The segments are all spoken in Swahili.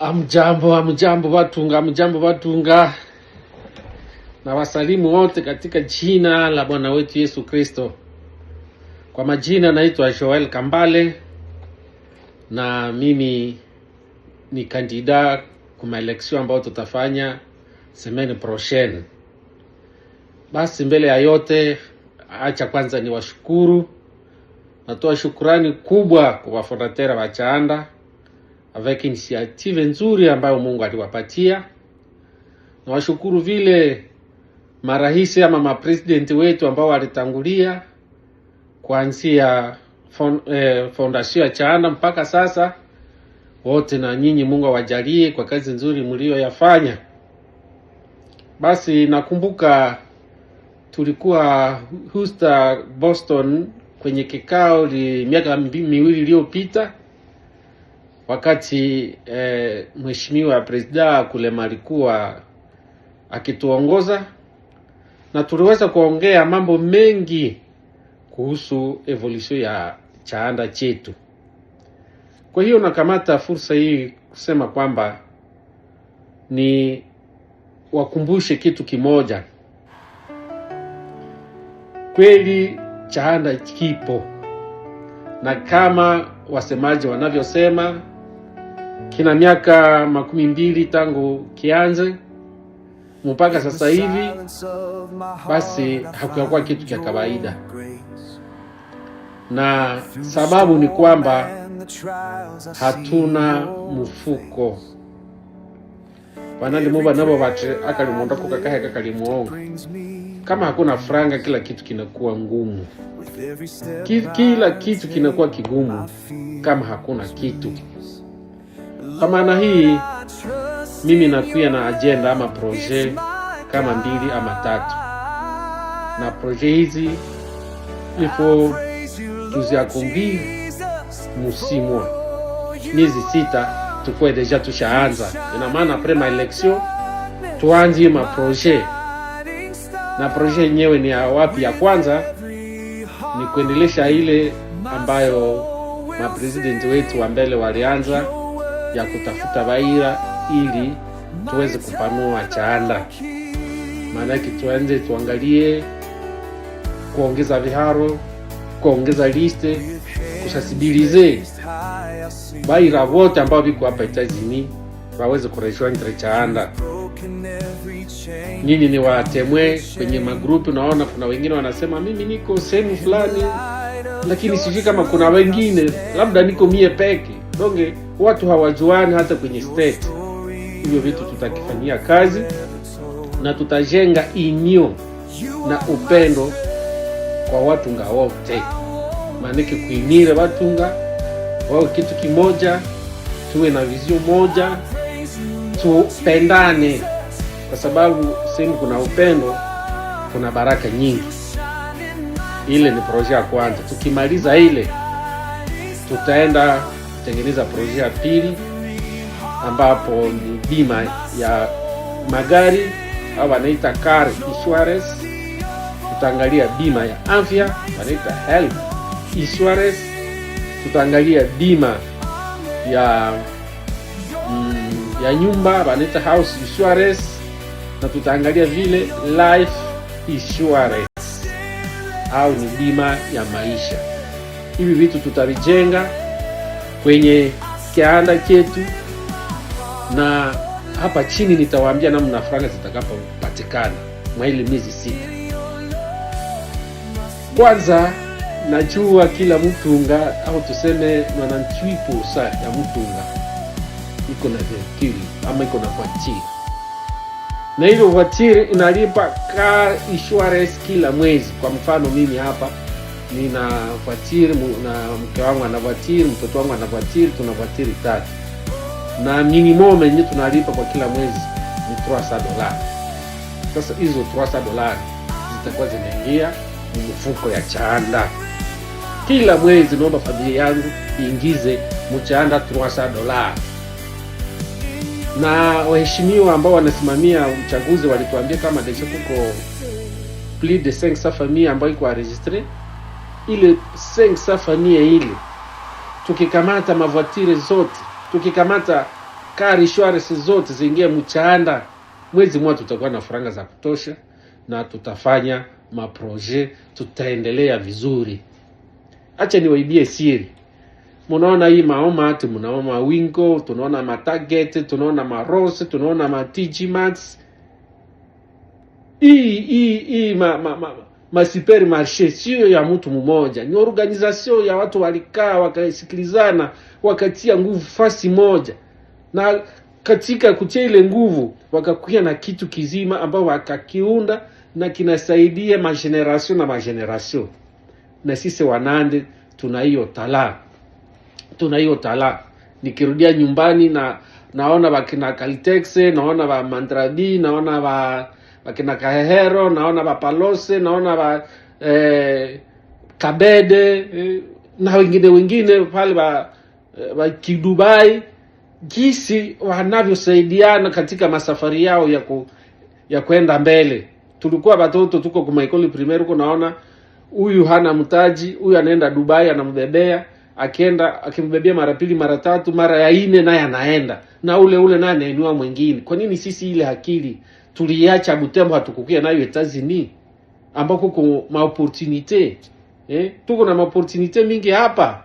Amjambo watunga. Na wasalimu wote katika jina la Bwana wetu Yesu Kristo. Kwa majina naitwa Joel Kambale na mimi ni kandida kwa election ambayo tutafanya semaine prochaine. Basi mbele ya yote acha kwanza ni washukuru. Natoa shukrani kubwa kwa wafondatera wa Chaanda avec initiative nzuri ambayo Mungu aliwapatia. Na washukuru vile marahisi ama mapresident wetu ambao walitangulia kuanzia fondation ya Chaanda mpaka sasa. Wote na nyinyi Mungu awajalie kwa kazi nzuri mlioyafanya. Basi nakumbuka tulikuwa Houston, Boston kwenye kikao miaka miwili iliyopita, wakati mheshimiwa president Kulema alikuwa akituongoza, na tuliweza kuongea mambo mengi kuhusu evolution ya Chaanda chetu. Kwa hiyo nakamata fursa hii kusema kwamba ni wakumbushe kitu kimoja. Kweli Chaanda kipo, na kama wasemaji wanavyosema, kina miaka 12 tangu kianze mpaka sasa hivi, basi hakuwa kitu cha kawaida. Na sababu ni kwamba hatuna mfuko. Wanali muba nabo bate akalimonda kukakahe kakalimuongo. Kama hakuna franga, kila kitu kinakuwa ngumu. Kila kitu kinakuwa kigumu kama hakuna kitu. Kwa maana hii mimi nakuya na agenda ama projet kama 2 ama 3. Na projet hizi ifo tuziakumbi musimu miezi 6 tukue deja tushaanza. Ina maana après ma election tuanze ma projet. Na projet yenyewe ni wapi? Ya kwanza ni kuendelesha ile ambayo mapresident wetu wa mbele walianza ya kutafuta baira ili tuweze kupanua Chaanda. Maana tuanze tuangalie kuongeza viharo, kuongeza liste, kusasibilize baira wote ambao biko hapa Etazini waweze kurejoindre Chaanda. Nyinyi ni watemwe kwenye magrupu. Naona kuna wengine wanasema mimi niko sehemu fulani, lakini sijui kama kuna wengine, labda niko mie peke. Donge watu hawajuani hata kwenye state. Hivyo vitu tutakifanyia kazi na tutajenga inyo na upendo kwa watunga wote. Maanake kuinire watunga wao kitu kimoja, tuwe na vizio moja, tupendane, kwa sababu sehemu kuna upendo kuna baraka nyingi. Ile ni projet ya kwanza. Tukimaliza ile, tutaenda kutengeneza projet ya pili ambapo ni bima ya magari au wanaita car insurance. Tutaangalia bima ya afya, wanaita health insurance. Tutaangalia bima ya nyumba, wanaita house insurance, na tutaangalia vile life insurance au ni bima ya maisha. Hivi vitu tutavijenga kwenye Chaanda chetu, na hapa chini nitawaambia namna franga zitakapopatikana mwa ile miezi 6. Kwanza najua kila mtunga au tuseme 98% ya mtunga iko na vehicle ama iko na voiture. Na ile voiture inalipa car insurance kila mwezi. Kwa mfano mimi hapa nina voiture na mke wangu ana voiture, mtoto wangu ana voiture, tuna voiture 3. Na minimum yenye tunalipa kwa kila mwezi ni $300. Sasa hizo $300 zitakuwa zinaingia mfuko ya Chaanda. Kila mwezi naomba familia yangu iingize mchaanda $300. Na waheshimiwa ambao wanasimamia uchaguzi walituambia kama deja kuko plus de 500 familles ambao iko enregistré, ile 500 famille ile, tukikamata mavoitire zote, tukikamata car insurance zote zingie mchanda, mwezi mmoja tutakuwa na franga za kutosha na tutafanya maproje, tutaendelea vizuri. Acha niwaibie siri. Munaona hii maomati, munaona wingo, tunaona matarget, tunaona marose, tunaona matg max. Hii supermarché sio ya mtu mmoja, ni organization ya watu walikaa wakasikilizana, wakatia nguvu fasi moja, na katika kutia ile nguvu wakakuja na kitu kizima ambao wakakiunda na kinasaidia mageneration. Na sisi Wanande tuna hiyo tala. Nikirudia nyumbani na naona wakina Caltex, naona wa Mandradi, naona wakina Kahero, naona wa Palose, naona wa Kabede, na wengine pale wa Kidubai, jinsi wanavyosaidiana katika masafari yao ya kwenda mbele. Tulikuwa watoto tuko kwa maikoli primaire, uko naona huyu hana mtaji, huyu anaenda Dubai, anambebea, akienda akimbebea mara pili mara tatu mara ya 4 naye anaenda, na ule naye anainua mwingine. Kwa nini sisi ile akili tuliacha Butembo, hatukukia nayo Etazini ambako kuko ma opportunity tuko na ma opportunity mingi hapa.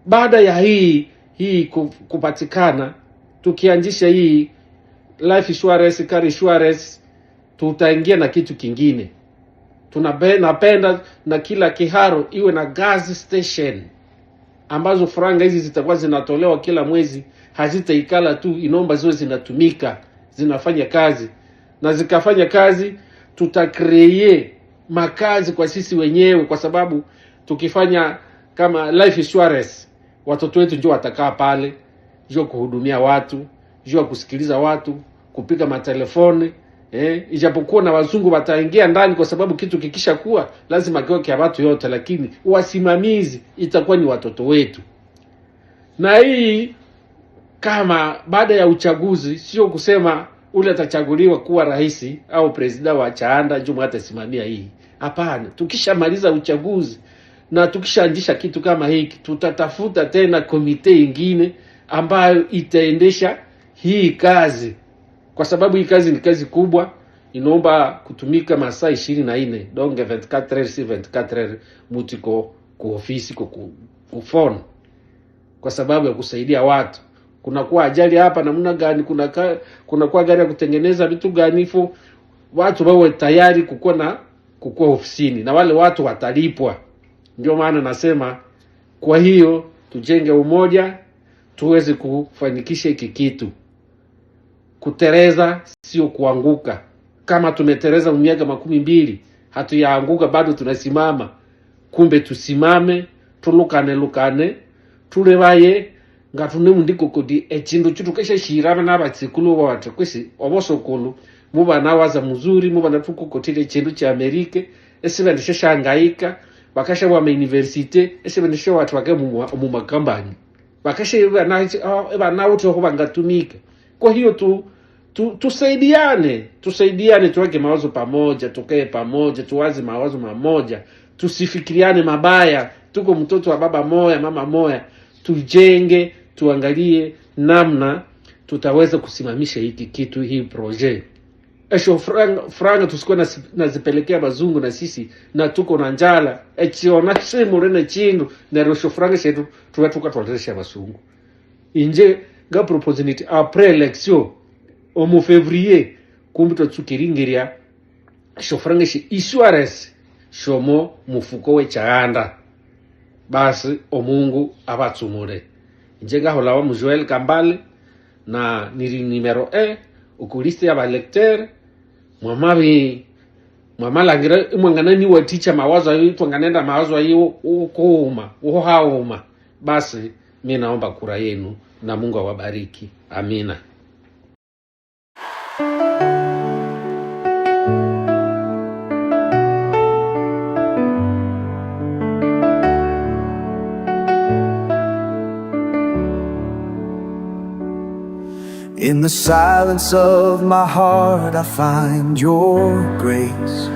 Baada ya hii kupatikana, tukianzisha hii life insurance, car insurance, tutaingia na kitu kingine. Tunapenda na kila kiharo iwe na gas station ambazo franga hizi zitakuwa zinatolewa kila mwezi, hazitaikala tu, inomba ziwe zinatumika, zinafanya kazi. Na zikafanya kazi, tutacreate makazi kwa sisi wenyewe, kwa sababu tukifanya kama life insurance, watoto wetu ndio watakaa pale, ndio kuhudumia watu, ndio kusikiliza watu, kupiga matelefoni. Ijapokuwa na wazungu wataingia ndani, kwa sababu kitu kikisha kuwa lazima kiwe kia watu yote, lakini wasimamizi itakuwa ni watoto wetu. Na hii kama baada ya uchaguzi, sio kusema ule atachaguliwa kuwa rais au president wa Chaanda ndio atasimamia hii. Hapana, tukishamaliza uchaguzi na tukishaanzisha kitu kama hiki, tutatafuta tena komite nyingine ambayo itaendesha hii kazi, kwa sababu hii kazi ni kazi kubwa, inaomba kutumika masaa 24, donc 24 heures sur 24 heures mutiko ku ofisi ku phone, kwa sababu ya kusaidia watu. Kuna kuwa ajali hapa namna gani, kuna kuwa gari ya kutengeneza vitu gani, hivyo watu wawe tayari kukua ofisini, na wale watu watalipwa. Ndio maana nasema, kwa hiyo tujenge umoja, tuweze kufanikisha hiki kitu. Kutereza sio kuanguka. Kama tumetereza miaka 12, hatuyaanguka, bado tunasimama. Kumbe tusimame, tulukane, tulebaye ngatune mundiko kodi ekintu kitukesha shirana n'abatsikulu watu kwisi obosokulu mubana waza muzuri, mubana tukukotile ekintu kya Amerika, ese bandisha shangaika, bakasha wa university, ese bandisha watu wake mu makambani, bakasha bana wote ho bangatumika. Kwa hiyo tusaidiane, tuweke mawazo pamoja, tukae pamoja, tuwaze mawazo mamoja, tusifikiriane mabaya. Tuko mtoto wa baba moya, mama moya, tujenge, tuangalie namna tutaweza kusimamisha hiki kitu, hii project. Esho franga tusikuwa nazipelekea bazungu na sisi na tuko na njala. Echiona simu rene chindu na rosho franga shetu tuwatuka tuwatesha bazungu. Inje ga propositionity après election omu février kumbito tsukiringiria shofranga shi insurance shomo mufuko we Chaanda. Basi omungu abatsumure. Njega hola wa Joel Kambale na niri numero ukuliste ya balecteur mama langira mwangana ni wa teacher mawazo ayo twanganenda mawazo ayo uhauma. Basi mimi naomba kura yenu na Mungu awabariki. Amina. In the silence of my heart I find your grace.